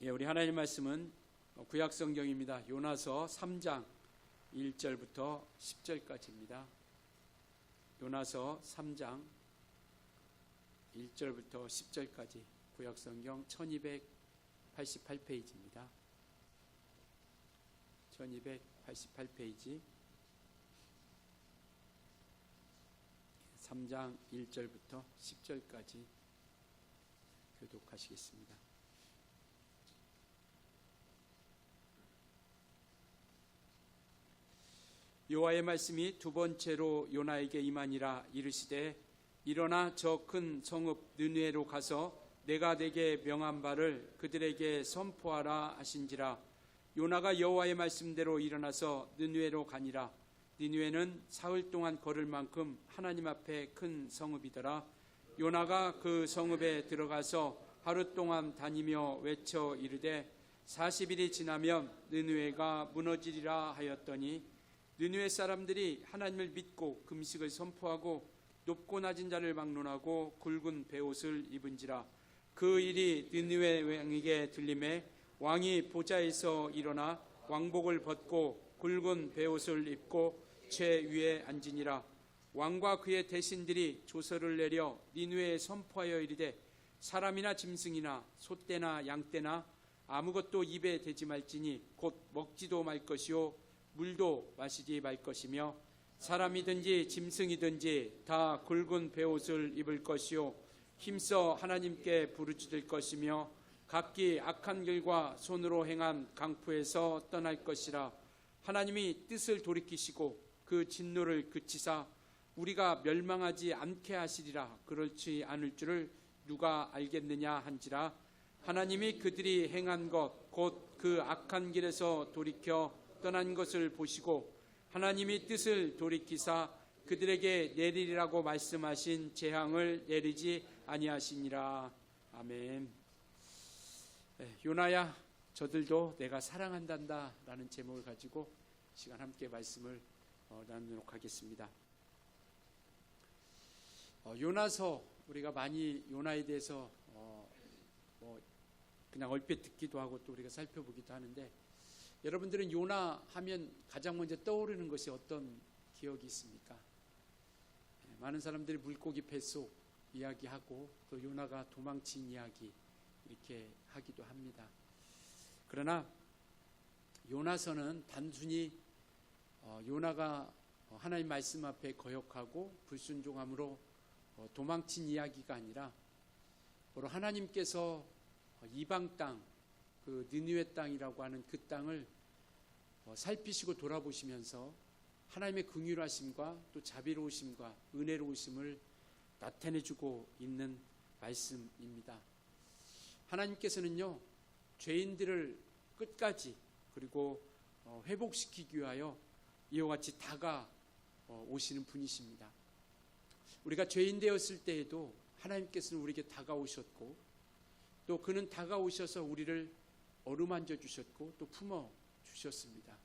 예, 우리 하나님 말씀은 구약 성경입니다. 요나서 3장 1절부터 10절까지입니다. 요나서 3장 1절부터 10절까지 구약 성경 1288페이지입니다. 1288페이지 3장 1절부터 10절까지 교독하시겠습니다. 여호와의 말씀이 두 번째로 요나에게 임하니라. 이르시되 일어나 저 큰 성읍 느느웨로 가서 내가 내게 명한 바를 그들에게 선포하라 하신지라. 요나가 여호와의 말씀대로 일어나서 느느웨로 가니라. 느느웨는 사흘 동안 걸을 만큼 하나님 앞에 큰 성읍이더라. 요나가 그 성읍에 들어가서 하루 동안 다니며 외쳐 이르되 40일이 지나면 느느웨가 무너지리라 하였더니 느느웨 사람들이 하나님을 믿고 금식을 선포하고 높고 낮은 자를 막론하고 굵은 베옷을 입은지라. 그 일이 느느웨 왕에게 들림에 왕이 보좌에서 일어나 왕복을 벗고 굵은 베옷을 입고 최위에 앉으니라. 왕과 그의 대신들이 조서를 내려 니느웨에 선포하여 이르되 사람이나 짐승이나 소떼나 양떼나 아무것도 입에 대지 말지니 곧 먹지도 말 것이요 물도 마시지 말 것이며 사람이든지 짐승이든지 다 굵은 베옷을 입을 것이요 힘써 하나님께 부르짖을 것이며 각기 악한 길과 손으로 행한 강포에서 떠날 것이라. 하나님이 뜻을 돌이키시고 그 진노를 그치사 우리가 멸망하지 않게 하시리라. 그렇지 않을 줄을 누가 알겠느냐 한지라. 하나님이 그들이 행한 것 곧 그 악한 길에서 돌이켜 떠난 것을 보시고 하나님이 뜻을 돌이키사 그들에게 내리리라고 말씀하신 재앙을 내리지 아니하시니라. 아멘. 요나야 저들도 내가 사랑한단다 라는 제목을 가지고 시간 함께 말씀을 나누도록 하겠습니다. 요나서 우리가 많이 요나에 대해서 그냥 얼핏 듣기도 하고 또 우리가 살펴보기도 하는데 여러분들은 요나 하면 가장 먼저 떠오르는 것이 어떤 기억이 있습니까? 많은 사람들이 물고기 뱃속 이야기하고 또 요나가 도망친 이야기 이렇게 하기도 합니다. 그러나 요나서는 단순히 요나가 하나님 말씀 앞에 거역하고 불순종함으로 도망친 이야기가 아니라 바로 하나님께서 이방 땅, 그 느느웨 땅이라고 하는 그 땅을 살피시고 돌아보시면서 하나님의 긍휼하심과 또 자비로우심과 은혜로우심을 나타내주고 있는 말씀입니다. 하나님께서는요 죄인들을 끝까지 그리고 회복시키기 위하여 이와 같이 다가오시는 분이십니다. 우리가 죄인 되었을 때에도 하나님께서는 우리에게 다가오셨고 또 그는 다가오셔서 우리를 어루만져 주셨고 또 품어 주셨습니다.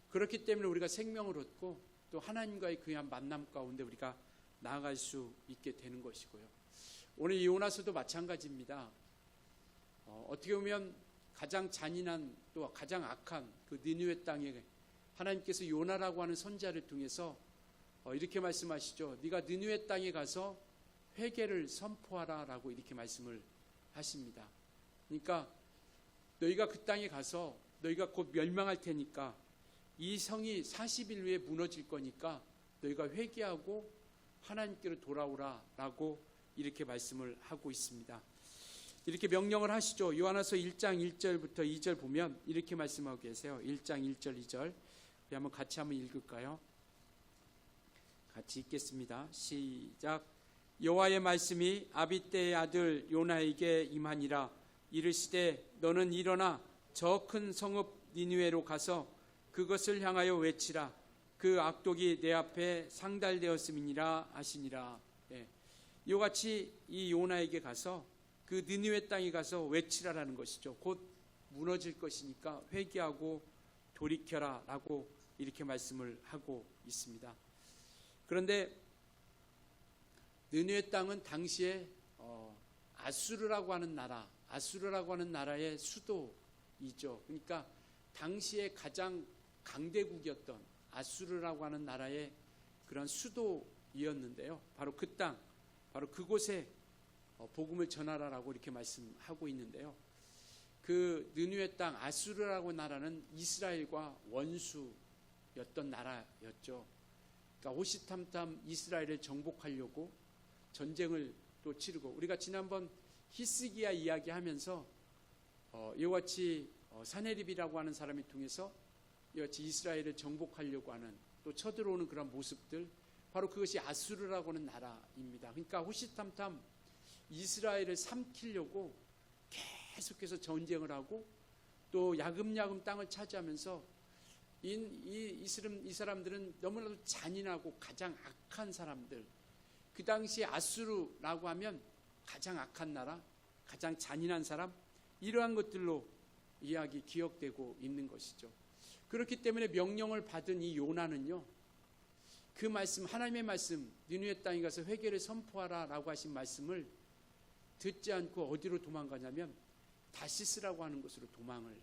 그렇기 때문에 우리가 생명을 얻고 또 하나님과의 귀한 만남 가운데 우리가 나아갈 수 있게 되는 것이고요. 오늘 이 요나서도 마찬가지입니다. 어떻게 보면 가장 잔인한 또 가장 악한 그 느느웨 땅에 하나님께서 요나라고 하는 선지자를 통해서 이렇게 말씀하시죠. 네가 느느웨 땅에 가서 회개를 선포하라 라고 이렇게 말씀을 하십니다. 그러니까 너희가 그 땅에 가서 너희가 곧 멸망할 테니까 이 성이 40일 후에 무너질 거니까 너희가 회개하고 하나님께로 돌아오라 라고 이렇게 말씀을 하고 있습니다. 이렇게 명령을 하시죠. 요한일서 1장 1절부터 2절 보면 이렇게 말씀하고 계세요. 1장 1절 2절 우리 한번 같이 한번 읽을까요? 같이 읽겠습니다. 시작. 여호와의 말씀이 아비떼의 아들 요나에게 임하니라. 이르시되 너는 일어나 저 큰 성읍 니느웨로 가서 그것을 향하여 외치라. 그 악독이 내 앞에 상달되었음이니라 하시니라. 이와 같이 이 요나에게 가서 그 니느웨 땅에 가서 외치라라는 것이죠. 곧 무너질 것이니까 회개하고 돌이켜라 라고 이렇게 말씀을 하고 있습니다. 그런데 느느웨 땅은 당시에 아수르라고 하는 나라 아수르라고 하는 나라의 수도이죠. 그러니까 당시에 가장 강대국이었던 아수르라고 하는 나라의 그런 수도이었는데요. 바로 그 땅, 바로 그곳에 복음을 전하라라고 이렇게 말씀하고 있는데요. 그 느누의 땅 아수르라고 나라는 이스라엘과 원수였던 나라였죠. 그러니까 호시탐탐 이스라엘을 정복하려고 전쟁을 또 치르고, 우리가 지난번 히스기야 이야기하면서 이와 같이 사네립이라고 하는 사람이 통해서 이와 같이 이스라엘을 정복하려고 하는, 또 쳐들어오는 그런 모습들, 바로 그것이 아수르라고 하는 나라입니다. 그러니까 호시탐탐 이스라엘을 삼키려고 계속해서 전쟁을 하고 또 야금야금 땅을 차지하면서 이 사람들은 너무나도 잔인하고 가장 악한 사람들, 그 당시에 아수르라고 하면 가장 악한 나라, 가장 잔인한 사람, 이러한 것들로 기억되고 있는 것이죠. 그렇기 때문에 명령을 받은 이 요나는요, 그 말씀, 하나님의 말씀, 니느웨 땅에 가서 회개를 선포하라 라고 하신 말씀을 듣지 않고 어디로 도망가냐면 다시스라고 하는 곳으로 도망을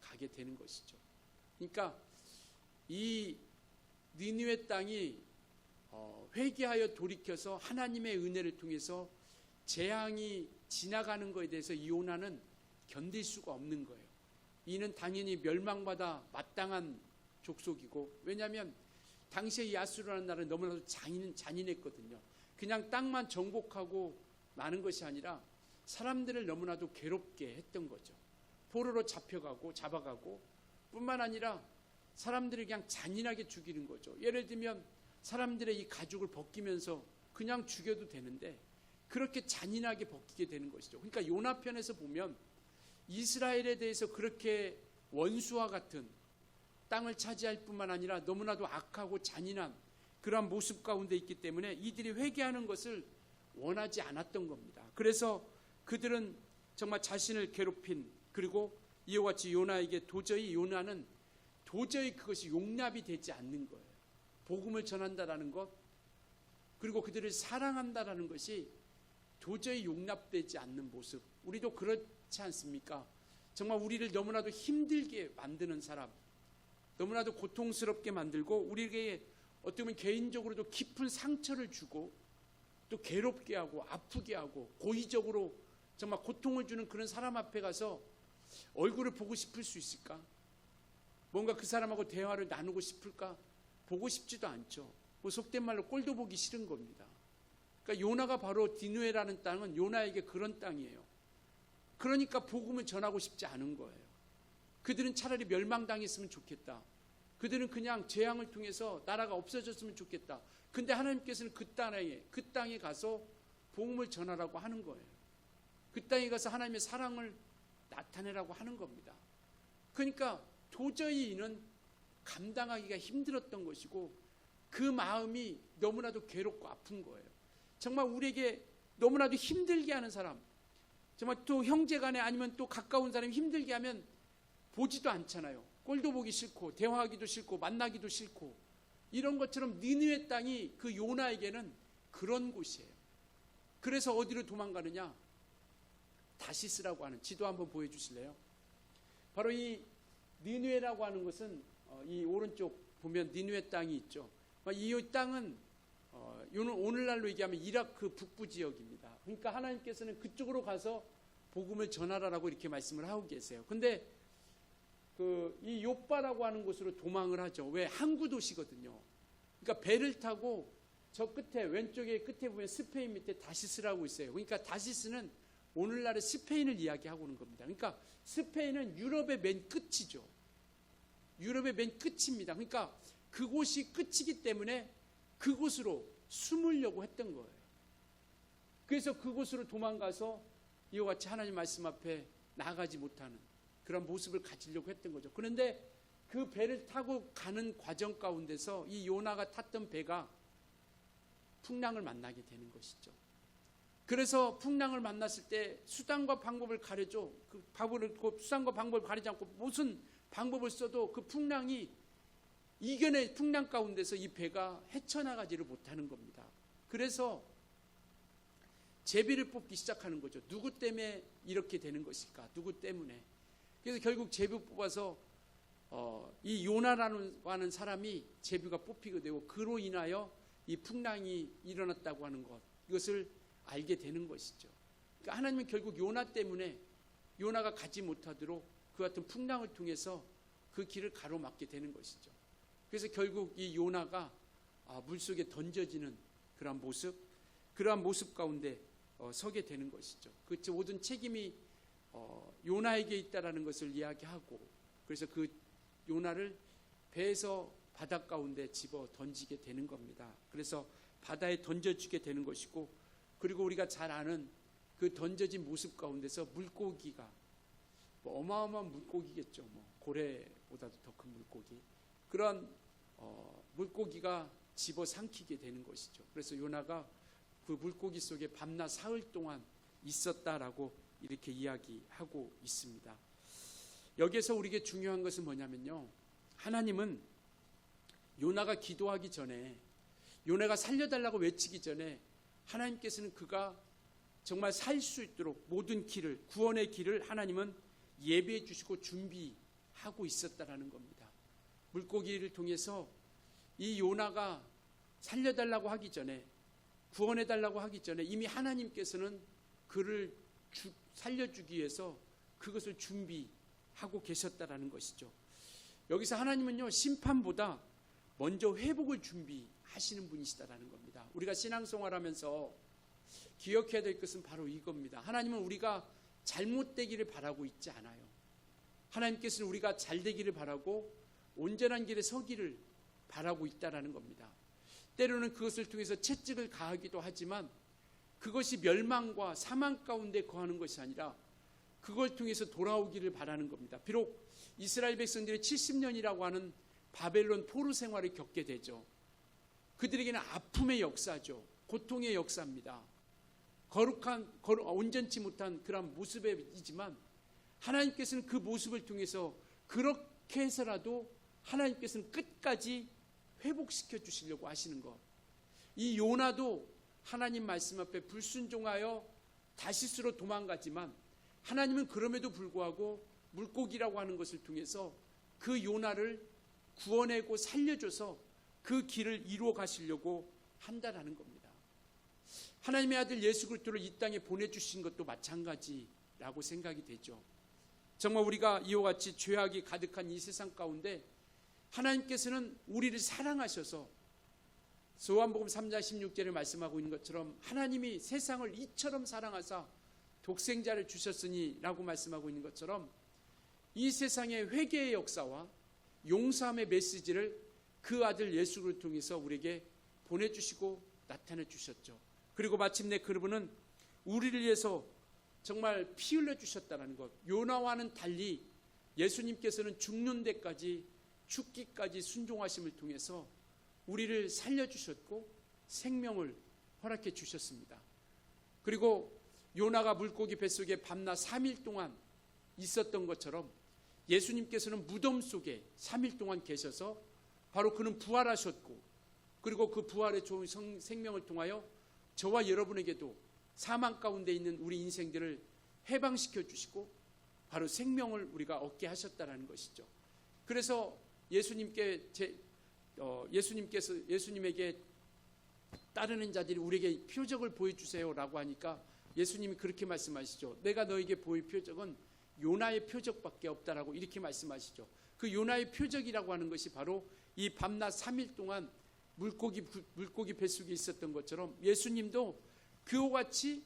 가게 되는 것이죠. 그러니까 이 니느웨 땅이 회개하여 돌이켜서 하나님의 은혜를 통해서 재앙이 지나가는 것에 대해서 이 요나는 견딜 수가 없는 거예요. 이는 당연히 멸망받아 마땅한 족속이고, 왜냐하면 당시에 이 아수르라는 나라는 너무나도 잔인했거든요. 그냥 땅만 정복하고 마는 것이 아니라 사람들을 너무나도 괴롭게 했던 거죠. 포로로 잡아가고 뿐만 아니라 사람들을 그냥 잔인하게 죽이는 거죠. 예를 들면 사람들의 이 가죽을 벗기면서 그냥 죽여도 되는데 그렇게 잔인하게 벗기게 되는 것이죠. 그러니까 요나편에서 보면 이스라엘에 대해서 그렇게 원수와 같은 땅을 차지할 뿐만 아니라 너무나도 악하고 잔인한 그러한 모습 가운데 있기 때문에 이들이 회개하는 것을 원하지 않았던 겁니다. 그래서 그들은 정말 자신을 괴롭힌, 그리고 이와 같이 요나에게 요나는 도저히 그것이 용납이 되지 않는 거예요. 복음을 전한다라는 것, 그리고 그들을 사랑한다라는 것이 도저히 용납되지 않는 모습. 우리도 그렇지 않습니까? 정말 우리를 너무나도 힘들게 만드는 사람, 너무나도 고통스럽게 만들고 우리에게 어떻게 보면 개인적으로도 깊은 상처를 주고 또 괴롭게 하고 아프게 하고 고의적으로 정말 고통을 주는 그런 사람 앞에 가서 얼굴을 보고 싶을 수 있을까? 뭔가 그 사람하고 대화를 나누고 싶을까? 보고 싶지도 않죠. 뭐 속된 말로 꼴도 보기 싫은 겁니다. 그러니까 요나가 바로 니느웨라는 땅은 요나에게 그런 땅이에요. 그러니까 복음을 전하고 싶지 않은 거예요. 그들은 차라리 멸망당했으면 좋겠다. 그들은 그냥 재앙을 통해서 나라가 없어졌으면 좋겠다. 근데 하나님께서는 그 땅에 가서 복음을 전하라고 하는 거예요. 그 땅에 가서 하나님의 사랑을 나타내라고 하는 겁니다. 그러니까 도저히 이는 감당하기가 힘들었던 것이고 그 마음이 너무나도 괴롭고 아픈 거예요. 정말 우리에게 너무나도 힘들게 하는 사람, 정말 또 형제간에 아니면 또 가까운 사람이 힘들게 하면 보지도 않잖아요. 꼴도 보기 싫고 대화하기도 싫고 만나기도 싫고, 이런 것처럼 니느웨 땅이 그 요나에게는 그런 곳이에요. 그래서 어디로 도망가느냐? 다시스라고 하는, 지도 한번 보여주실래요? 바로 이 니느웨라고 하는 것은 이 오른쪽 보면 니느웨 땅이 있죠. 이 땅은 오늘날로 얘기하면 이라크 북부 지역입니다. 그러니까 하나님께서는 그쪽으로 가서 복음을 전하라라고 이렇게 말씀을 하고 계세요. 근데 이 요빠라고 하는 곳으로 도망을 하죠. 왜? 항구 도시거든요. 그러니까 배를 타고 저 끝에 왼쪽에 끝에 보면 스페인 밑에 다시스라고 있어요. 그러니까 다시스는 오늘날의 스페인을 이야기하고 있는 겁니다. 그러니까 스페인은 유럽의 맨 끝이죠. 유럽의 맨 끝입니다. 그러니까 그곳이 끝이기 때문에 그곳으로 숨으려고 했던 거예요. 그래서 그곳으로 도망가서 이와 같이 하나님 말씀 앞에 나가지 못하는 그런 모습을 가지려고 했던 거죠. 그런데 그 배를 타고 가는 과정 가운데서 이 요나가 탔던 배가 풍랑을 만나게 되는 것이죠. 그래서 풍랑을 만났을 때 수단과 방법을 가려줘. 수단과 방법을 가리지 않고 무슨 방법을 써도 그 풍랑이 풍랑 가운데서 이 배가 헤쳐나가지를 못하는 겁니다. 그래서 제비를 뽑기 시작하는 거죠. 누구 때문에 이렇게 되는 것일까? 누구 때문에? 그래서 결국 제비 뽑아서 이 요나라는 하는 사람이 제비가 뽑히게 되고 그로 인하여 이 풍랑이 일어났다고 하는 것, 이것을 알게 되는 것이죠. 그러니까 하나님은 결국 요나 때문에 요나가 가지 못하도록 그 같은 풍랑을 통해서 그 길을 가로막게 되는 것이죠. 그래서 결국 이 요나가 물속에 던져지는 그러한 모습 가운데 서게 되는 것이죠. 그 모든 책임이 요나에게 있다라는 것을 이야기하고, 그래서 그 요나를 배에서 바닷 가운데 집어 던지게 되는 겁니다. 그래서 바다에 던져주게 되는 것이고, 그리고 우리가 잘 아는 그 던져진 모습 가운데서 물고기가 어마어마한 물고기겠죠. 고래보다도 더 큰 물고기, 그런 물고기가 집어 삼키게 되는 것이죠. 그래서 요나가 그 물고기 속에 밤낮 사흘 동안 있었다라고 이렇게 이야기하고 있습니다. 여기에서 우리에게 중요한 것은 뭐냐면요, 하나님은 요나가 기도하기 전에, 요나가 살려달라고 외치기 전에 하나님께서는 그가 정말 살 수 있도록 모든 길을, 구원의 길을 하나님은 예비해 주시고 준비하고 있었다라는 겁니다. 물고기를 통해서 이 요나가 살려달라고 하기 전에, 구원해달라고 하기 전에 이미 하나님께서는 그를 살려주기 위해서 그것을 준비하고 계셨다라는 것이죠. 여기서 하나님은요, 심판보다 먼저 회복을 준비하시는 분이시다라는 겁니다. 우리가 신앙생활하면서 기억해야 될 것은 바로 이겁니다. 하나님은 우리가 잘못되기를 바라고 있지 않아요. 하나님께서는 우리가 잘되기를 바라고 온전한 길에 서기를 바라고 있다라는 겁니다. 때로는 그것을 통해서 채찍을 가하기도 하지만 그것이 멸망과 사망 가운데 거하는 것이 아니라 그걸 통해서 돌아오기를 바라는 겁니다. 비록 이스라엘 백성들이 70년이라고 하는 바벨론 포로 생활을 겪게 되죠. 그들에게는 아픔의 역사죠. 고통의 역사입니다. 온전치 못한 그런 모습이지만 하나님께서는 그 모습을 통해서 그렇게 해서라도 하나님께서는 끝까지 회복시켜 주시려고 하시는 것. 이 요나도 하나님 말씀 앞에 불순종하여 다시스로 도망가지만 하나님은 그럼에도 불구하고 물고기라고 하는 것을 통해서 그 요나를 구원하고 살려줘서 그 길을 이루어 가시려고 한다라는 겁니다. 하나님의 아들 예수 그리스도를 이 땅에 보내주신 것도 마찬가지라고 생각이 되죠. 정말 우리가 이와 같이 죄악이 가득한 이 세상 가운데 하나님께서는 우리를 사랑하셔서 요한복음 3장 16절에 말씀하고 있는 것처럼 하나님이 세상을 이처럼 사랑하사 독생자를 주셨으니 라고 말씀하고 있는 것처럼 이 세상의 회개의 역사와 용서함의 메시지를 그 아들 예수를 통해서 우리에게 보내주시고 나타내 주셨죠. 그리고 마침내 그분은 우리를 위해서 정말 피 흘려 주셨다는 것. 요나와는 달리 예수님께서는 죽는 데까지, 죽기까지 순종하심을 통해서 우리를 살려주셨고 생명을 허락해 주셨습니다. 그리고 요나가 물고기 뱃속에 밤낮 3일 동안 있었던 것처럼 예수님께서는 무덤 속에 3일 동안 계셔서 바로 그는 부활하셨고, 그리고 그 부활의 좋은 생명을 통하여 저와 여러분에게도 사망 가운데 있는 우리 인생들을 해방시켜 주시고 바로 생명을 우리가 얻게 하셨다는 것이죠. 그래서 예수님에게 따르는 자들이 우리에게 표적을 보여주세요라고 하니까 예수님이 그렇게 말씀하시죠. 내가 너에게 보일 표적은 요나의 표적밖에 없다라고 이렇게 말씀하시죠. 그 요나의 표적이라고 하는 것이 바로 이 밤낮 3일 동안 물고기 뱃속에 있었던 것처럼 예수님도 그와 같이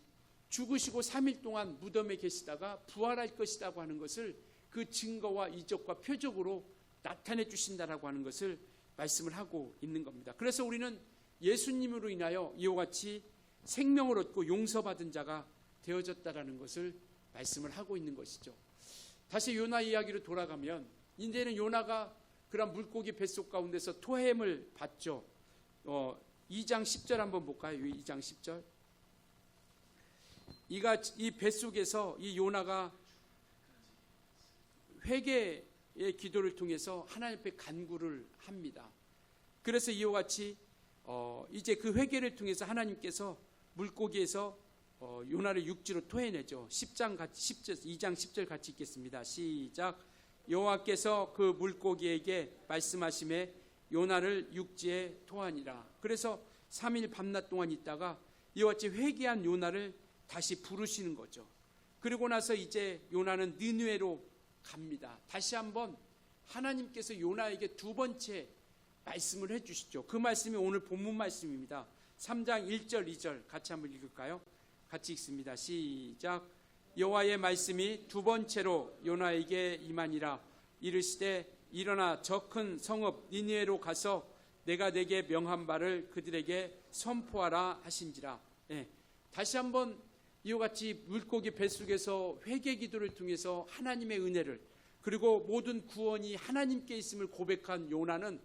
죽으시고 3일 동안 무덤에 계시다가 부활할 것이라고 하는 것을 그 증거와 이적과 표적으로 나타내 주신다라고 하는 것을 말씀을 하고 있는 겁니다. 그래서 우리는 예수님으로 인하여 이와 같이 생명을 얻고 용서받은 자가 되어졌다라는 것을 말씀을 하고 있는 것이죠. 다시 요나 이야기로 돌아가면 이제는 요나가 그런 물고기 뱃속 가운데서 토햄을 받죠. 2장 10절 한번 볼까요? 2장 10절. 이 뱃속에서 이 요나가 회개의 기도를 통해서 하나님 앞에 간구를 합니다. 그래서 이와 같이 이제 그 회개를 통해서 하나님께서 물고기에서 요나를 육지로 토해내죠. 2장 10절 같이 읽겠습니다. 시작. 여호와께서 그 물고기에게 말씀하시매 요나를 육지에 토하니라. 그래서 3일 밤낮 동안 있다가 이와 같이 회개한 요나를 다시 부르시는 거죠. 그리고 나서 이제 요나는 느느웨로 갑니다. 다시 한번 하나님께서 요나에게 두 번째 말씀을 해주시죠. 그 말씀이 오늘 본문 말씀입니다. 3장 1절 2절 같이 한번 읽을까요? 같이 읽습니다. 시작. 여호와의 말씀이 두 번째로 요나에게 임하니라. 이르시되 일어나 저 큰 성읍 니느웨로 가서 내가 내게 명한 바를 그들에게 선포하라 하신지라. 다시 한번 이와 같이 물고기 뱃속에서 회개 기도를 통해서 하나님의 은혜를, 그리고 모든 구원이 하나님께 있음을 고백한 요나는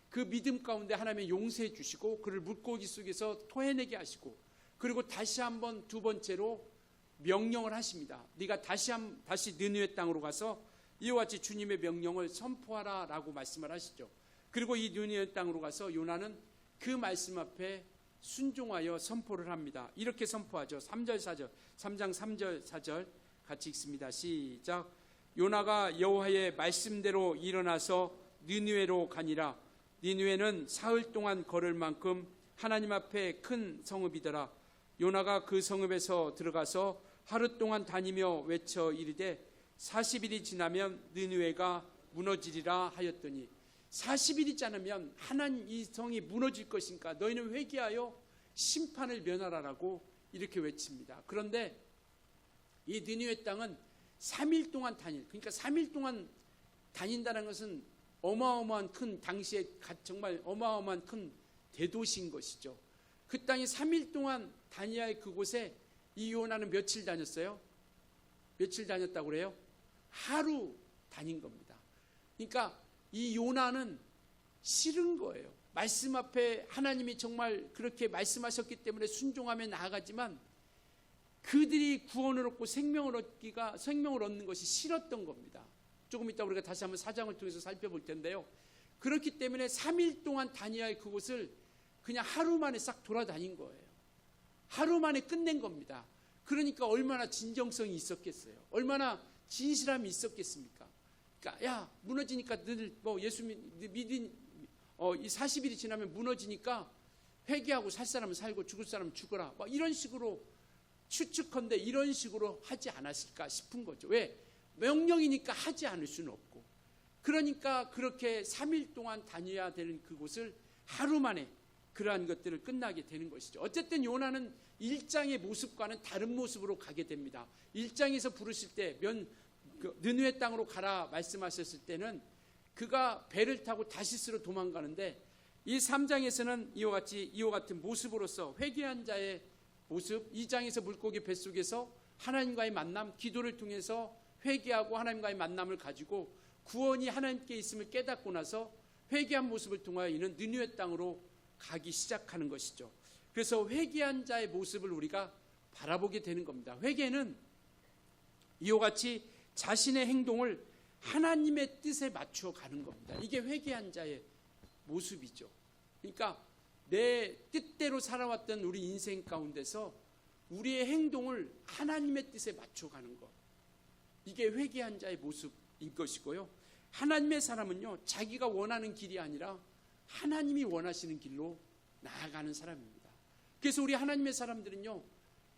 그 믿음 가운데 하나님의 용서해 주시고 그를 물고기 속에서 토해내게 하시고, 그리고 다시 한번 두 번째로 명령을 하십니다. 네가 다시 느느웨 땅으로 가서 이와 같이 주님의 명령을 선포하라 라고 말씀을 하시죠. 그리고 이 느느웨 땅으로 가서 요나는 그 말씀 앞에 순종하여 선포를 합니다. 이렇게 선포하죠. 3절 4절 3장 3절 4절 같이 읽습니다. 시작. 요나가 여호와의 말씀대로 일어나서 느느웨로 가니라. 니느웨는 사흘 동안 걸을 만큼 하나님 앞에 큰 성읍이더라. 요나가 그 성읍에서 들어가서 하루 동안 다니며 외쳐 이르되 40일이 지나면 느느웨가 무너지리라 하였더니, 40일이 지나면 하나님 이 성이 무너질 것이니까 너희는 회개하여 심판을 면하라라고 이렇게 외칩니다. 그런데 이 느느웨 땅은 3일 동안 그러니까 3일 동안 다닌다는 것은 어마어마한 큰, 당시에 정말 어마어마한 큰 대도시인 것이죠. 그 땅이 3일 동안 다녀야 할 그곳에 이 요나는 며칠 다녔어요? 며칠 다녔다고 그래요? 하루 다닌 겁니다. 그러니까 이 요나는 싫은 거예요. 말씀 앞에 하나님이 정말 그렇게 말씀하셨기 때문에 순종하며 나아가지만 그들이 구원을 얻고 생명을 얻는 것이 싫었던 겁니다. 조금 이따 우리가 다시 한번 사장을 통해서 살펴볼 텐데요. 그렇기 때문에 3일 동안 다녀야 할 그곳을 그냥 하루 만에 싹 돌아다닌 거예요. 하루 만에 끝낸 겁니다. 그러니까 얼마나 진정성이 있었겠어요. 얼마나 진실함이 있었겠습니까? 그러니까 야, 무너지니까 늘 예수 믿은 이 40일이 지나면 무너지니까 회개하고 살 사람은 살고 죽을 사람은 죽어라. 이런 식으로 추측컨대 이런 식으로 하지 않았을까 싶은 거죠. 왜? 명령이니까 하지 않을 수는 없고. 그러니까 그렇게 3일 동안 다녀야 되는 그곳을 하루 만에 그러한 것들을 끝나게 되는 것이죠. 어쨌든 요나는 1장의 모습과는 다른 모습으로 가게 됩니다. 1장에서 부르실 때 느느웨 땅으로 가라 말씀하셨을 때는 그가 배를 타고 다시스로 도망가는데, 이 3장에서는 이와 같은 모습으로서 회개한 자의 모습, 2장에서 물고기 뱃속에서 하나님과의 만남, 기도를 통해서 회개하고 하나님과의 만남을 가지고 구원이 하나님께 있음을 깨닫고 나서 회개한 모습을 통하여 이는 느느웨 땅으로 가기 시작하는 것이죠. 그래서 회개한 자의 모습을 우리가 바라보게 되는 겁니다. 회개는 이와 같이 자신의 행동을 하나님의 뜻에 맞추어 가는 겁니다. 이게 회개한 자의 모습이죠. 그러니까 내 뜻대로 살아왔던 우리 인생 가운데서 우리의 행동을 하나님의 뜻에 맞춰 가는 것, 이게 회개한 자의 모습인 것이고요. 하나님의 사람은요, 자기가 원하는 길이 아니라 하나님이 원하시는 길로 나아가는 사람입니다. 그래서 우리 하나님의 사람들은요,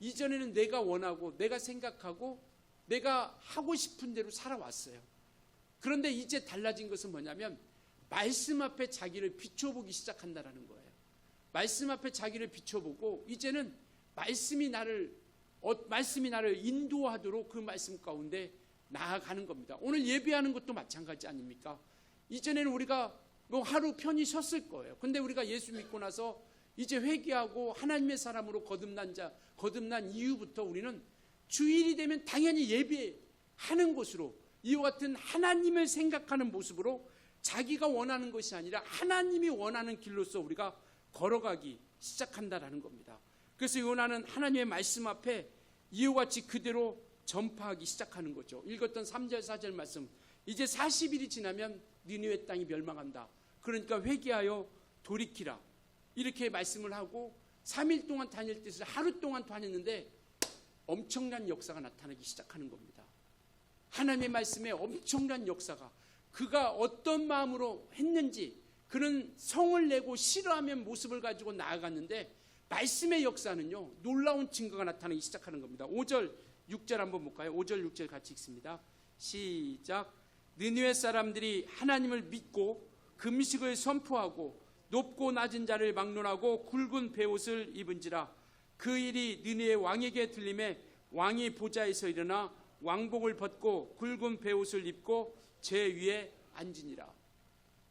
이전에는 내가 원하고 내가 생각하고 내가 하고 싶은 대로 살아왔어요. 그런데 이제 달라진 것은 뭐냐면 말씀 앞에 자기를 비춰보기 시작한다는 거예요. 말씀 앞에 자기를 비춰보고 이제는 말씀이 나를 인도하도록 그 말씀 가운데 나아가는 겁니다. 오늘 예배하는 것도 마찬가지 아닙니까? 이전에는 우리가 하루 편히 쉬었을 거예요. 근데 우리가 예수 믿고 나서 이제 회개하고 하나님의 사람으로 거듭난 이후부터 우리는 주일이 되면 당연히 예배하는 곳으로, 이와 같은 하나님을 생각하는 모습으로 자기가 원하는 것이 아니라 하나님이 원하는 길로서 우리가 걸어가기 시작한다라는 겁니다. 그래서 요나는 하나님의 말씀 앞에 이와 같이 그대로 전파하기 시작하는 거죠. 읽었던 3절 4절 말씀, 이제 40일이 지나면 니느웨 땅이 멸망한다. 그러니까 회개하여 돌이키라, 이렇게 말씀을 하고 3일 동안 다닐 뜻을 하루 동안 다녔는데 엄청난 역사가 나타나기 시작하는 겁니다. 하나님의 말씀에 엄청난 역사가, 그가 어떤 마음으로 했는지, 그는 성을 내고 싫어하면 모습을 가지고 나아갔는데 말씀의 역사는요, 놀라운 증거가 나타나기 시작하는 겁니다. 5절 6절 한번 볼까요? 5절 6절 같이 읽습니다. 시작. 느느웨 사람들이 하나님을 믿고 금식을 선포하고 높고 낮은 자를 막론하고 굵은 베옷을 입은지라. 그 일이 느느웨 왕에게 들림에 왕이 보좌에서 일어나 왕복을 벗고 굵은 베옷을 입고 제 위에 앉으니라.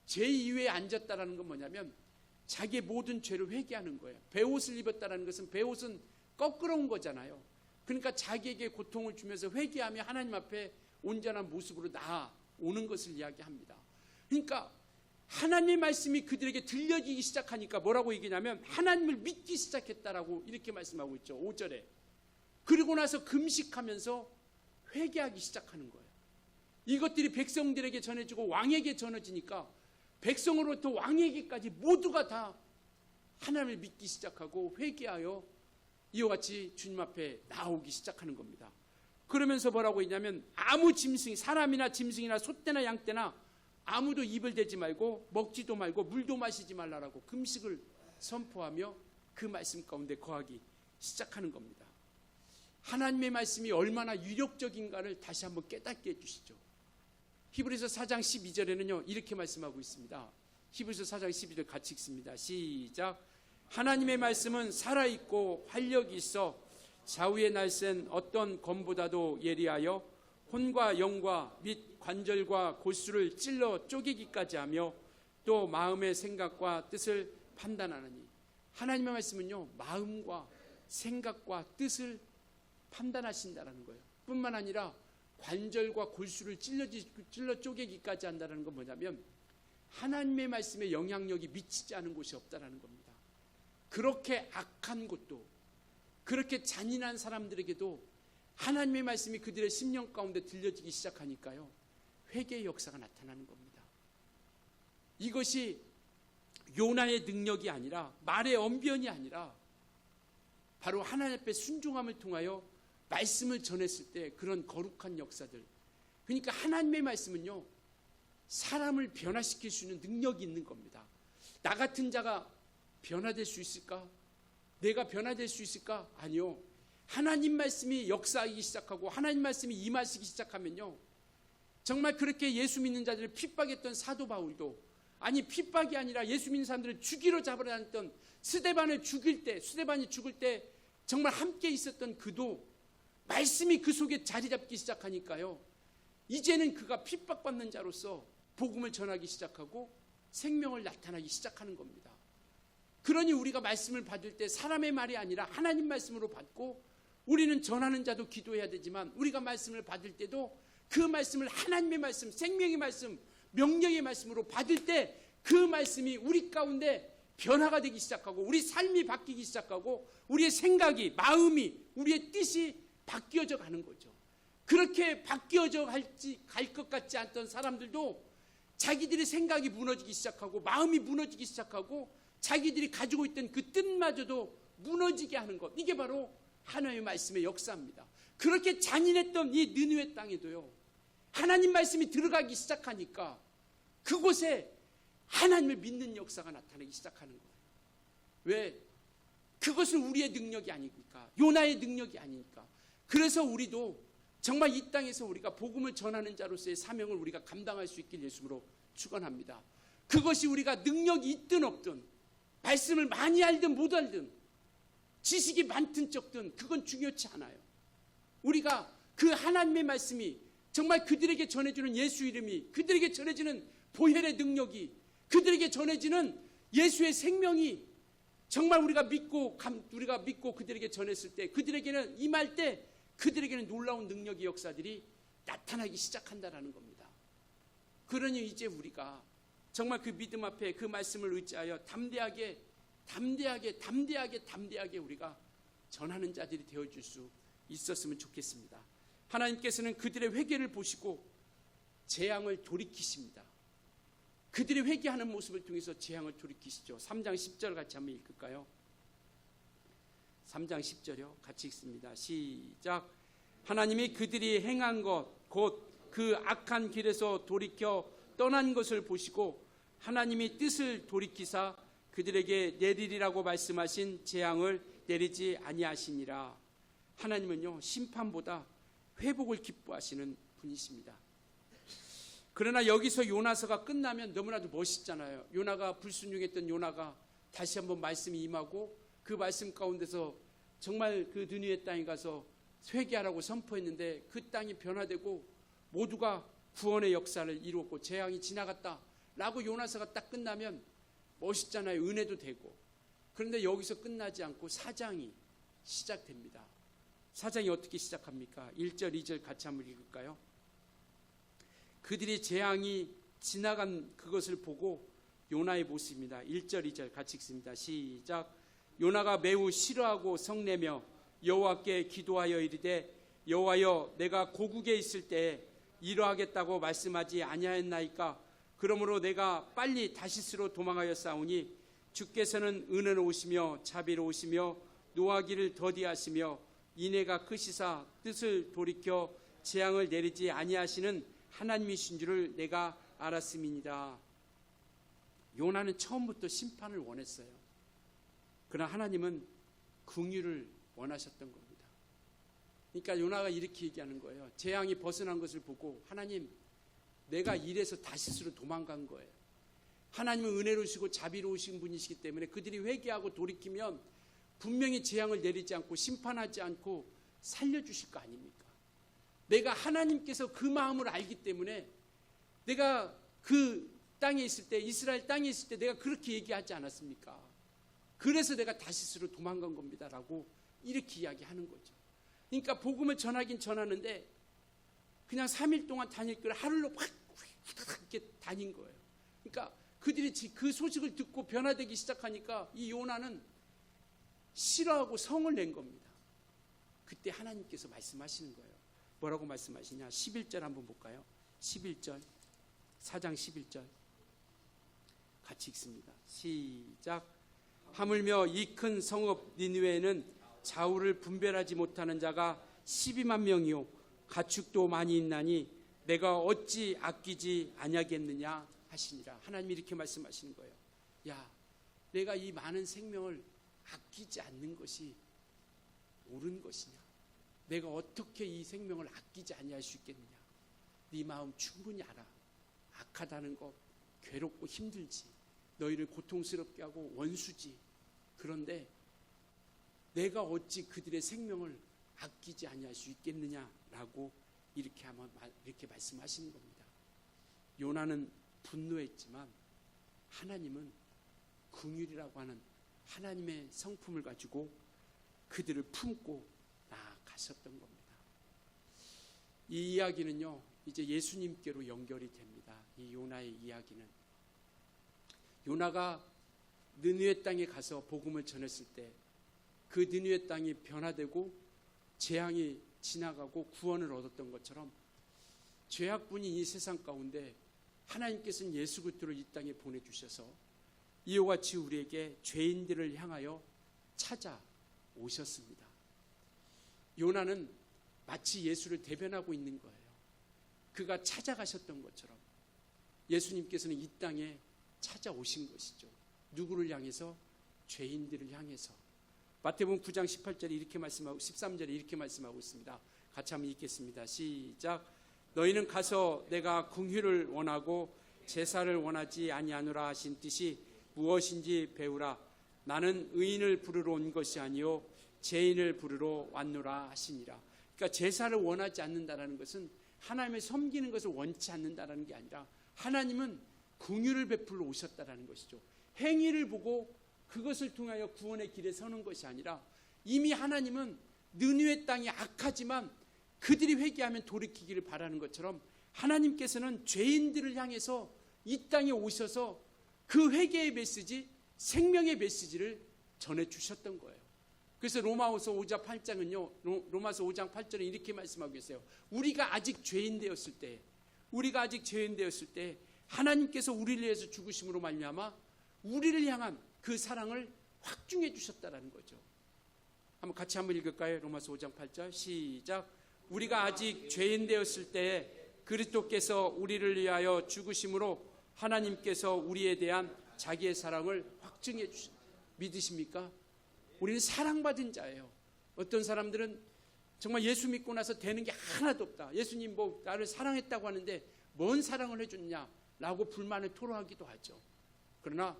제 위에 앉았다라는 건 뭐냐면 자기의 모든 죄를 회개하는 거예요. 베옷을 입었다라는 것은, 베옷은 거꾸로운 거잖아요. 그러니까 자기에게 고통을 주면서 회개하며 하나님 앞에 온전한 모습으로 나아오는 것을 이야기합니다. 그러니까 하나님의 말씀이 그들에게 들려지기 시작하니까 뭐라고 얘기냐면 하나님을 믿기 시작했다라고 이렇게 말씀하고 있죠. 5절에. 그리고 나서 금식하면서 회개하기 시작하는 거예요. 이것들이 백성들에게 전해지고 왕에게 전해지니까 백성으로부터 왕에게까지 모두가 다 하나님을 믿기 시작하고 회개하여 이와 같이 주님 앞에 나오기 시작하는 겁니다. 그러면서 뭐라고 했냐면 아무 짐승이, 사람이나 짐승이나 소떼나 양떼나 아무도 입을 대지 말고 먹지도 말고 물도 마시지 말라라고 금식을 선포하며 그 말씀 가운데 거하기 시작하는 겁니다. 하나님의 말씀이 얼마나 유력적인가를 다시 한번 깨닫게 해주시죠. 히브리서 4장 12절에는요 이렇게 말씀하고 있습니다. 히브리서 4장 12절 같이 읽습니다. 시작. 하나님의 말씀은 살아있고 활력이 있어 좌우에 날쌘 어떤 검보다도 예리하여 혼과 영과 및 관절과 골수를 찔러 쪼개기까지 하며 또 마음의 생각과 뜻을 판단하느니. 하나님의 말씀은요 마음과 생각과 뜻을 판단하신다라는 거예요. 뿐만 아니라 관절과 골수를 찔러 쪼개기까지 한다는 건 뭐냐면 하나님의 말씀에 영향력이 미치지 않은 곳이 없다라는 겁니다. 그렇게 악한 곳도, 그렇게 잔인한 사람들에게도 하나님의 말씀이 그들의 심령 가운데 들려지기 시작하니까요 회개의 역사가 나타나는 겁니다. 이것이 요나의 능력이 아니라, 말의 언변이 아니라 바로 하나님 앞에 순종함을 통하여 말씀을 전했을 때 그런 거룩한 역사들. 그러니까 하나님의 말씀은요 사람을 변화시킬 수 있는 능력이 있는 겁니다. 나 같은 자가 변화될 수 있을까? 내가 변화될 수 있을까? 아니요. 하나님 말씀이 역사하기 시작하고 하나님 말씀이 임하시기 시작하면요 정말 그렇게 예수 믿는 자들을 핍박했던 사도 바울도, 아니 핍박이 아니라 예수 믿는 사람들을 죽이러 잡으러 다녔던 스데반이 죽을 때 정말 함께 있었던 그도 말씀이 그 속에 자리 잡기 시작하니까요 이제는 그가 핍박받는 자로서 복음을 전하기 시작하고 생명을 나타나기 시작하는 겁니다. 그러니 우리가 말씀을 받을 때 사람의 말이 아니라 하나님 말씀으로 받고, 우리는 전하는 자도 기도해야 되지만 우리가 말씀을 받을 때도 그 말씀을 하나님의 말씀, 생명의 말씀, 명령의 말씀으로 받을 때 그 말씀이 우리 가운데 변화가 되기 시작하고 우리 삶이 바뀌기 시작하고 우리의 생각이, 마음이, 우리의 뜻이 바뀌어져 가는 거죠. 그렇게 바뀌어져 갈 것 같지 않던 사람들도 자기들의 생각이 무너지기 시작하고 마음이 무너지기 시작하고 자기들이 가지고 있던 그 뜻마저도 무너지게 하는 것, 이게 바로 하나님의 말씀의 역사입니다. 그렇게 잔인했던 이 느느웨 땅에도요 하나님 말씀이 들어가기 시작하니까 그곳에 하나님을 믿는 역사가 나타나기 시작하는 거예요. 왜? 그것은 우리의 능력이 아니니까, 요나의 능력이 아니니까. 그래서 우리도 정말 이 땅에서 우리가 복음을 전하는 자로서의 사명을 우리가 감당할 수 있길 예수로 축원합니다. 그것이 우리가 능력이 있든 없든, 말씀을 많이 알든 못 알든, 지식이 많든 적든 그건 중요치 않아요. 우리가 그 하나님의 말씀이 정말 그들에게 전해주는 예수 이름이, 그들에게 전해지는 보혈의 능력이, 그들에게 전해지는 예수의 생명이 정말 우리가 믿고 그들에게 전했을 때, 그들에게는 임할 때 그들에게는 놀라운 능력의 역사들이 나타나기 시작한다라는 겁니다. 그러니 이제 우리가 정말 그 믿음 앞에 그 말씀을 의지하여 담대하게 우리가 전하는 자들이 되어줄 수 있었으면 좋겠습니다. 하나님께서는 그들의 회개를 보시고 재앙을 돌이키십니다. 그들이 회개하는 모습을 통해서 재앙을 돌이키시죠. 3장 10절 같이 한번 읽을까요? 3장 10절이요. 같이 읽습니다. 시작. 하나님이 그들이 행한 것 곧 그 악한 길에서 돌이켜 떠난 것을 보시고 하나님이 뜻을 돌이키사 그들에게 내리리라고 말씀하신 재앙을 내리지 아니하시니라. 하나님은요, 심판보다 회복을 기뻐하시는 분이십니다. 그러나 여기서 요나서가 끝나면 너무나도 멋있잖아요. 요나가 불순종했던 요나가 다시 한번 말씀이 임하고 그 말씀 가운데서 정말 그 느니웨 땅에 가서 회개하라고 선포했는데 그 땅이 변화되고 모두가 구원의 역사를 이루었고 재앙이 지나갔다 라고 요나서가 딱 끝나면 멋있잖아요. 은혜도 되고. 그런데 여기서 끝나지 않고 4장이 시작됩니다. 4장이 어떻게 시작합니까? 1절 2절 같이 한번 읽을까요? 그들이 재앙이 지나간 그것을 보고 요나의 모습입니다. 1절 2절 같이 읽습니다. 시작. 요나가 매우 싫어하고 성내며 여호와께 기도하여 이르되 여호와여 내가 고국에 있을 때에 이러하겠다고 말씀하지 아니하였나이까. 그러므로 내가 빨리 다시스로 도망하여 싸우니 주께서는 은혜로우시며 자비로우시며 노하기를 더디하시며 인애가 크시사 뜻을 돌이켜 재앙을 내리지 아니하시는 하나님이신 줄을 내가 알았음이니라. 요나는 처음부터 심판을 원했어요. 그러나 하나님은 긍휼을 원하셨던 겁니다. 그러니까 요나가 이렇게 얘기하는 거예요. 재앙이 벗어난 것을 보고 하나님, 내가 이래서 다시스로 도망간 거예요. 하나님은 은혜로우시고 자비로우신 분이시기 때문에 그들이 회개하고 돌이키면 분명히 재앙을 내리지 않고 심판하지 않고 살려주실 거 아닙니까? 내가 하나님께서 그 마음을 알기 때문에 내가 그 땅에 있을 때, 이스라엘 땅에 있을 때 내가 그렇게 얘기하지 않았습니까? 그래서 내가 다시스로 도망간 겁니다 라고 이렇게 이야기하는 거죠. 그러니까 복음을 전하긴 전하는데 그냥 3일 동안 다닐 걸 하루로 확 후다닥 이렇게 다닌 거예요. 그러니까 그들이 그 소식을 듣고 변화되기 시작하니까 이 요나는 싫어하고 성을 낸 겁니다. 그때 하나님께서 말씀하시는 거예요. 뭐라고 말씀하시냐? 11절 한번 볼까요? 11절, 4장 11절 같이 읽습니다. 시작. 하물며 이 큰 성읍 니느웨에는 좌우를 분별하지 못하는 자가 12만 명이요 가축도 많이 있나니 내가 어찌 아끼지 아니하겠느냐 하시니라. 하나님이 이렇게 말씀하시는 거예요. 야, 내가 이 많은 생명을 아끼지 않는 것이 옳은 것이냐? 내가 어떻게 이 생명을 아끼지 아니할 수 있겠느냐? 네 마음 충분히 알아. 악하다는 것, 괴롭고 힘들지. 너희를 고통스럽게 하고 원수지. 그런데 내가 어찌 그들의 생명을 아끼지 아니할 수 있겠느냐라고 이렇게 말씀하시는 겁니다. 요나는 분노했지만 하나님은 긍휼이라고 하는 하나님의 성품을 가지고 그들을 품고 나아가셨던 겁니다. 이 이야기는요, 이제 예수님께로 연결이 됩니다. 이 요나의 이야기는 요나가 느느웨 땅에 가서 복음을 전했을 때 그 느느웨 땅이 변화되고 재앙이 지나가고 구원을 얻었던 것처럼 죄악분인 이 세상 가운데 하나님께서는 예수 그리스도를 이 땅에 보내주셔서 이와 같이 우리에게 죄인들을 향하여 찾아오셨습니다. 요나는 마치 예수를 대변하고 있는 거예요. 그가 찾아가셨던 것처럼 예수님께서는 이 땅에 찾아오신 것이죠. 누구를 향해서? 죄인들을 향해서. 마태복음 9장 18절에 이렇게 말씀하고 13절에 이렇게 말씀하고 있습니다. 같이 한번 읽겠습니다. 시작. 너희는 가서 내가 긍휼을 원하고 제사를 원하지 아니하노라 하신 뜻이 무엇인지 배우라. 나는 의인을 부르러 온 것이 아니요 죄인을 부르러 왔노라 하시니라. 그러니까 제사를 원하지 않는다라는 것은 하나님을 섬기는 것을 원치 않는다라는 게 아니라 하나님은 긍휼을 베풀러 오셨다라는 것이죠. 행위를 보고 그것을 통하여 구원의 길에 서는 것이 아니라 이미 하나님은 느느웨 땅이 악하지만 그들이 회개하면 돌이키기를 바라는 것처럼 하나님께서는 죄인들을 향해서 이 땅에 오셔서 그 회개의 메시지, 생명의 메시지를 전해주셨던 거예요. 그래서 로마서 5장 8장은요, 로마서 5장 8절에 이렇게 말씀하고 계세요. 우리가 아직 죄인 되었을 때 하나님께서 우리를 위해서 죽으심으로 말미암아 우리를 향한 그 사랑을 확증해 주셨다라는 거죠. 같이 한번 읽을까요? 로마서 5장 8절 시작. 우리가 아직 죄인 되었을 때에 그리스도께서 우리를 위하여 죽으심으로 하나님께서 우리에 대한 자기의 사랑을 확증해 주신, 믿으십니까? 우리는 사랑받은 자예요. 어떤 사람들은 정말 예수 믿고 나서 되는 게 하나도 없다. 예수님 뭐 나를 사랑했다고 하는데 뭔 사랑을 해줬냐라고 불만을 토로하기도 하죠. 그러나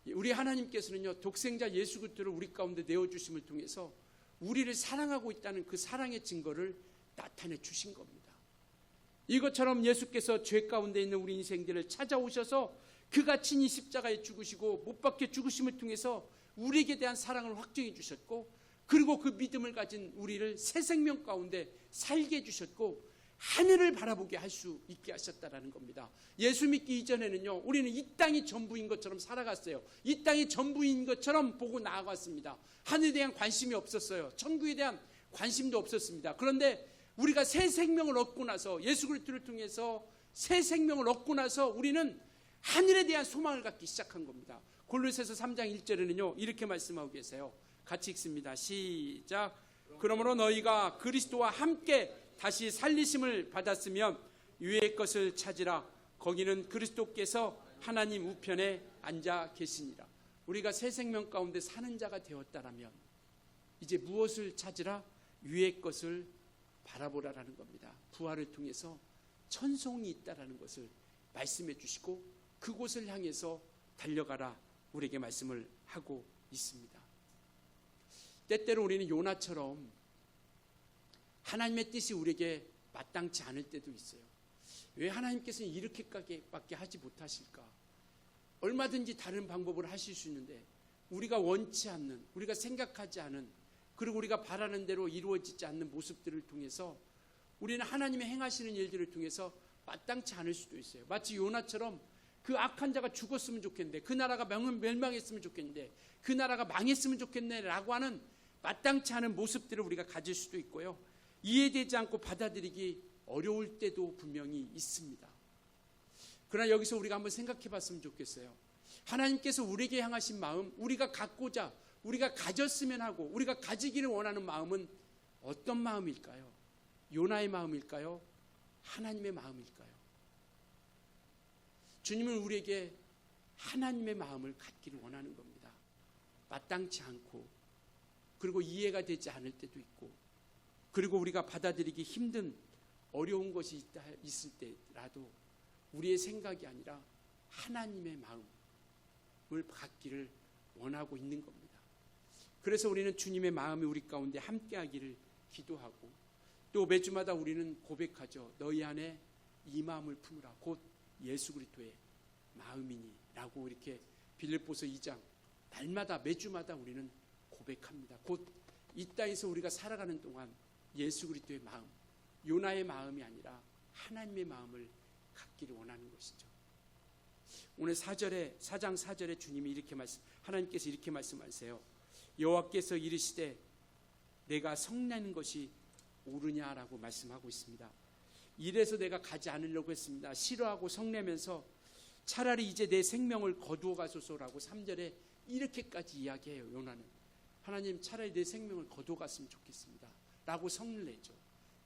우리 하나님께서는요, 독생자 예수 그리스도를 우리 가운데 내어주심을 통해서 우리를 사랑하고 있다는 그 사랑의 증거를 나타내 주신 겁니다. 이것처럼 예수께서 죄 가운데 있는 우리 인생들을 찾아오셔서 그가 친히 십자가에 죽으시고 못 박혀 죽으심을 통해서 우리에게 대한 사랑을 확증해 주셨고, 그리고 그 믿음을 가진 우리를 새 생명 가운데 살게 해주셨고 하늘을 바라보게 할 수 있게 하셨다라는 겁니다. 예수 믿기 이전에는요, 우리는 이 땅이 전부인 것처럼 살아갔어요. 이 땅이 전부인 것처럼 보고 나아갔습니다. 하늘에 대한 관심이 없었어요. 천국에 대한 관심도 없었습니다. 그런데 우리가 새 생명을 얻고 나서, 예수 그리스도를 통해서 새 생명을 얻고 나서 우리는 하늘에 대한 소망을 갖기 시작한 겁니다. 골로새서 3장 1절에는요 이렇게 말씀하고 계세요. 같이 읽습니다. 시작. 그러므로 너희가 그리스도와 함께 다시 살리심을 받았으면 위의 것을 찾으라. 거기는 그리스도께서 하나님 우편에 앉아 계시니라. 우리가 새 생명 가운데 사는 자가 되었다라면 이제 무엇을 찾으라? 위의 것을 바라보라라는 겁니다. 부활을 통해서 천송이 있다라는 것을 말씀해 주시고 그곳을 향해서 달려가라 우리에게 말씀을 하고 있습니다. 때때로 우리는 요나처럼 하나님의 뜻이 우리에게 마땅치 않을 때도 있어요. 왜 하나님께서는 이렇게밖에 하지 못하실까? 얼마든지 다른 방법을 하실 수 있는데 우리가 원치 않는, 우리가 생각하지 않은, 그리고 우리가 바라는 대로 이루어지지 않는 모습들을 통해서 우리는 하나님의 행하시는 일들을 통해서 마땅치 않을 수도 있어요. 마치 요나처럼 그 악한 자가 죽었으면 좋겠는데, 그 나라가 멸망했으면 좋겠는데, 그 나라가 망했으면 좋겠네 라고 하는 마땅치 않은 모습들을 우리가 가질 수도 있고요, 이해되지 않고 받아들이기 어려울 때도 분명히 있습니다. 그러나 여기서 우리가 한번 생각해 봤으면 좋겠어요. 하나님께서 우리에게 향하신 마음, 우리가 갖고자, 우리가 가졌으면 하고 우리가 가지기를 원하는 마음은 어떤 마음일까요? 요나의 마음일까요? 하나님의 마음일까요? 주님은 우리에게 하나님의 마음을 갖기를 원하는 겁니다. 마땅치 않고, 그리고 이해가 되지 않을 때도 있고, 그리고 우리가 받아들이기 힘든 어려운 것이 있을 때라도 우리의 생각이 아니라 하나님의 마음을 갖기를 원하고 있는 겁니다. 그래서 우리는 주님의 마음이 우리 가운데 함께하기를 기도하고, 또 매주마다 우리는 고백하죠. 너희 안에 이 마음을 품으라. 곧 예수 그리스도의 마음이니 라고 이렇게 빌립보서 2장 날마다 매주마다 우리는 고백합니다. 곧 이 땅에서 우리가 살아가는 동안 예수 그리스도의 마음, 요나의 마음이 아니라 하나님의 마음을 갖기를 원하는 것이죠. 오늘 4장 4절에 주님이 하나님께서 이렇게 말씀하세요. 여호와께서 이르시되 내가 성내는 것이 옳으냐라고 말씀하고 있습니다. 이래서 내가 가지 않으려고 했습니다. 싫어하고 성내면서 차라리 이제 내 생명을 거두어 가소서라고 3절에 이렇게까지 이야기해요. 요나는 하나님, 차라리 내 생명을 거두어 갔으면 좋겠습니다 라고 성을 내죠.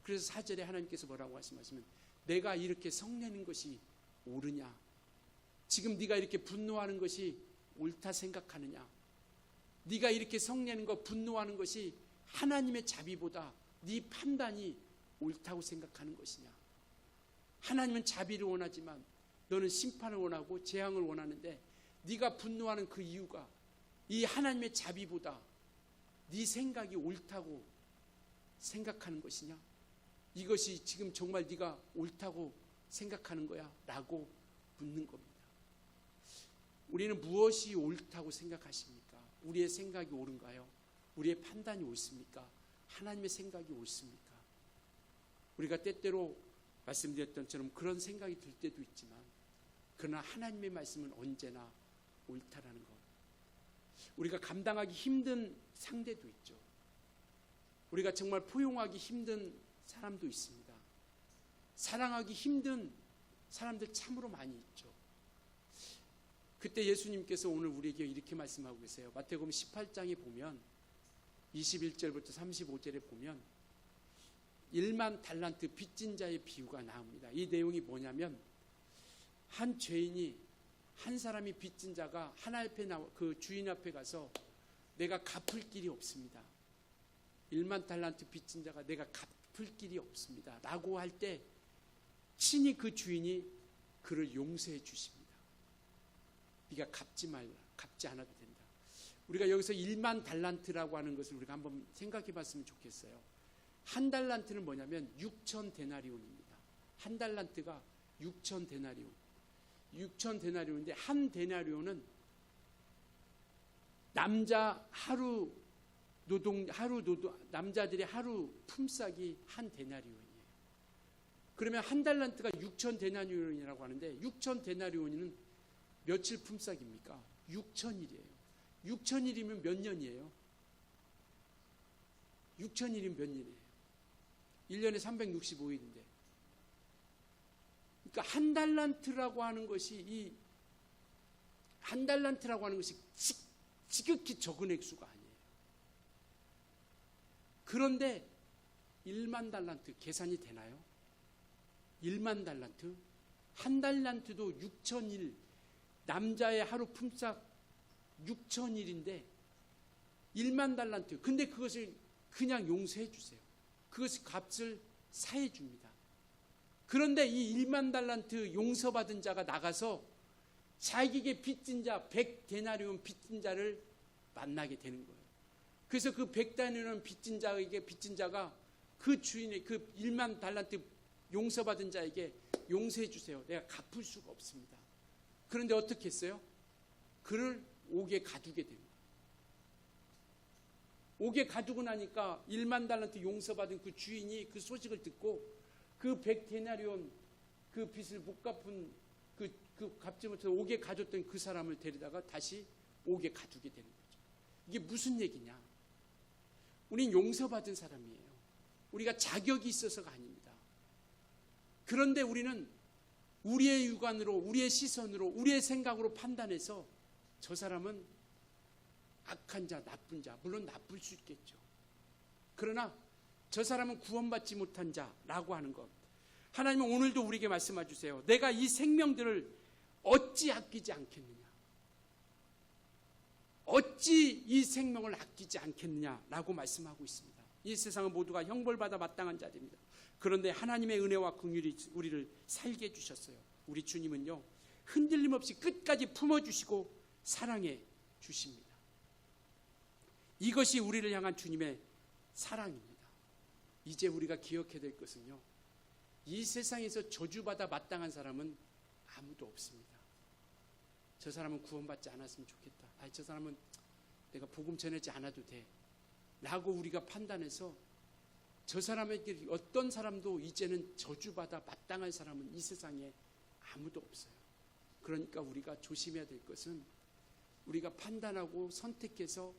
그래서 4절에 하나님께서 뭐라고 말씀하시면, 내가 이렇게 성내는 것이 옳으냐? 지금 네가 이렇게 분노하는 것이 옳다 생각하느냐? 네가 이렇게 성내는 것, 분노하는 것이 하나님의 자비보다 네 판단이 옳다고 생각하는 것이냐? 하나님은 자비를 원하지만 너는 심판을 원하고 재앙을 원하는데, 네가 분노하는 그 이유가 이 하나님의 자비보다 네 생각이 옳다고 생각하는 것이냐? 이것이 지금 정말 네가 옳다고 생각하는 거야? 라고 묻는 겁니다. 우리는 무엇이 옳다고 생각하십니까? 우리의 생각이 옳은가요? 우리의 판단이 옳습니까? 하나님의 생각이 옳습니까? 우리가 때때로 말씀드렸던 것처럼 그런 생각이 들 때도 있지만, 그러나 하나님의 말씀은 언제나 옳다라는 것. 우리가 감당하기 힘든 상대도 있죠. 우리가 정말 포용하기 힘든 사람도 있습니다. 사랑하기 힘든 사람들 참으로 많이 있죠. 그때 예수님께서 오늘 우리에게 이렇게 말씀하고 계세요. 마태복음 18장에 보면 21절부터 35절에 보면 1만 달란트 빚진 자의 비유가 나옵니다. 이 내용이 뭐냐면 한 죄인이 한 사람이 빚진 자가 그 주인 앞에 가서 내가 갚을 길이 없습니다. 1만 달란트 빚진 자가 내가 갚을 길이 없습니다. 라고 할 때 친히 그 주인이 그를 용서해 주십니다. 네가 갚지 말라. 갚지 않아도 된다. 우리가 여기서 1만 달란트라고 하는 것을 우리가 한번 생각해 봤으면 좋겠어요. 한 달란트는 뭐냐면 6천 데나리온입니다. 한 달란트가 6천 데나리온. 6천 데나리온인데 한 데나리온은 남자들의 하루 품삯이 한 데나리온이에요. 그러면 한 달란트가 6천 데나리온이라고 하는데 6천 데나리온은 며칠 품삯입니까? 6천일이에요. 6천일이면 몇 년이에요? 6천일이면 몇 년이에요? 1년에 365일인데. 그러니까 한 달란트라고 하는 것이 지극히 적은 액수가 아니에요. 그런데 1만 달란트 계산이 되나요? 1만 달란트? 한 달란트도 6천일, 남자의 하루 품삯 6천일인데 1만 달란트. 근데 그것을 그냥 용서해 주세요. 그것의 값을 사해 줍니다. 그런데 이 1만 달란트 용서받은 자가 나가서 자기에게 빚진 자 100데나리온 빚진 자를 만나게 되는 거예요. 그래서 그 100데나리온 빚진 자가 그 주인의 그 1만 달란트 용서받은 자에게 용서해 주세요. 내가 갚을 수가 없습니다. 그런데 어떻게 했어요? 그를 옥에 가두게 됩니다. 옥에 가두고 나니까 1만 달란트 용서받은 그 주인이 그 소식을 듣고 그 100데나리온 그 빚을 못 갚은 그 갚지 못해서 옥에 가뒀던 그 사람을 데리다가 다시 옥에 가두게 되는 거죠. 이게 무슨 얘기냐? 우린 용서받은 사람이에요. 우리가 자격이 있어서가 아닙니다. 그런데 우리는 우리의 육안으로, 우리의 시선으로, 우리의 생각으로 판단해서 저 사람은 악한 자, 나쁜 자, 물론 나쁠 수 있겠죠. 그러나 저 사람은 구원받지 못한 자라고 하는 것. 하나님은 오늘도 우리에게 말씀해 주세요. 내가 이 생명들을 어찌 아끼지 않겠느냐? 어찌 이 생명을 아끼지 않겠느냐라고 말씀하고 있습니다. 이 세상은 모두가 형벌받아 마땅한 자들입니다. 그런데 하나님의 은혜와 긍휼이 우리를 살게 해주셨어요. 우리 주님은요, 흔들림 없이 끝까지 품어주시고 사랑해 주십니다. 이것이 우리를 향한 주님의 사랑입니다. 이제 우리가 기억해야 될 것은요, 이 세상에서 저주받아 마땅한 사람은 아무도 없습니다. 저 사람은 구원받지 않았으면 좋겠다. 저 사람은 내가 복음 전하지 않아도 돼. 라고 우리가 판단해서 저 사람에게 어떤 사람도 이제는 저주받아 마땅한 사람은 이 세상에 아무도 없어요. 그러니까 우리가 조심해야 될 것은 우리가 판단하고 선택해서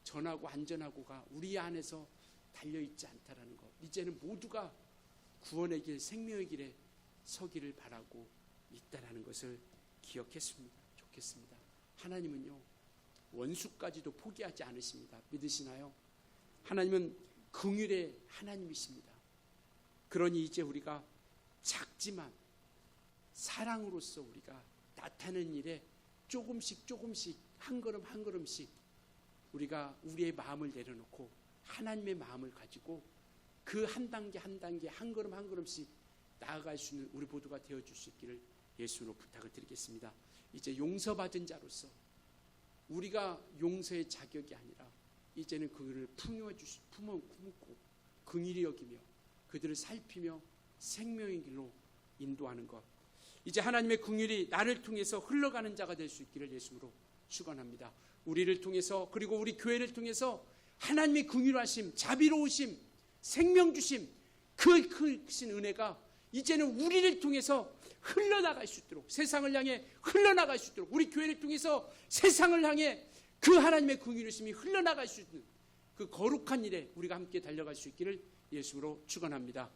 전하고 안전하고가 우리 안에서 달려있지 않다라는 것. 이제는 모두가 구원의 길, 생명의 길에 서기를 바라고 있다라는 것을 기억했습니다. 좋겠습니다. 하나님은요, 원수까지도 포기하지 않으십니다. 믿으시나요? 하나님은 긍휼의 하나님이십니다. 그러니 이제 우리가 작지만 사랑으로서 우리가 나타내는 일에 조금씩 한 걸음씩 우리가 우리의 마음을 내려놓고 하나님의 마음을 가지고 그 한 단계 한 걸음씩 나아갈 수 있는 우리 모두가 되어줄 수 있기를 예수로 부탁을 드리겠습니다. 이제 용서받은 자로서 우리가 용서의 자격이 아니라 이제는 그들을 품고 긍휼히 여기며 그들을 살피며 생명의 길로 인도하는 것. 이제 하나님의 긍휼이 나를 통해서 흘러가는 자가 될 수 있기를 예수로 축원합니다. 우리를 통해서, 그리고 우리 교회를 통해서 하나님의 긍휼하심, 자비로우심, 생명 주심, 그 크신 은혜가 이제는 우리를 통해서 흘러나갈 수 있도록, 세상을 향해 흘러나갈 수 있도록, 우리 교회를 통해서 세상을 향해 그 하나님의 긍휼하심이 흘러나갈 수 있는 그 거룩한 일에 우리가 함께 달려갈 수 있기를 예수로 축원합니다.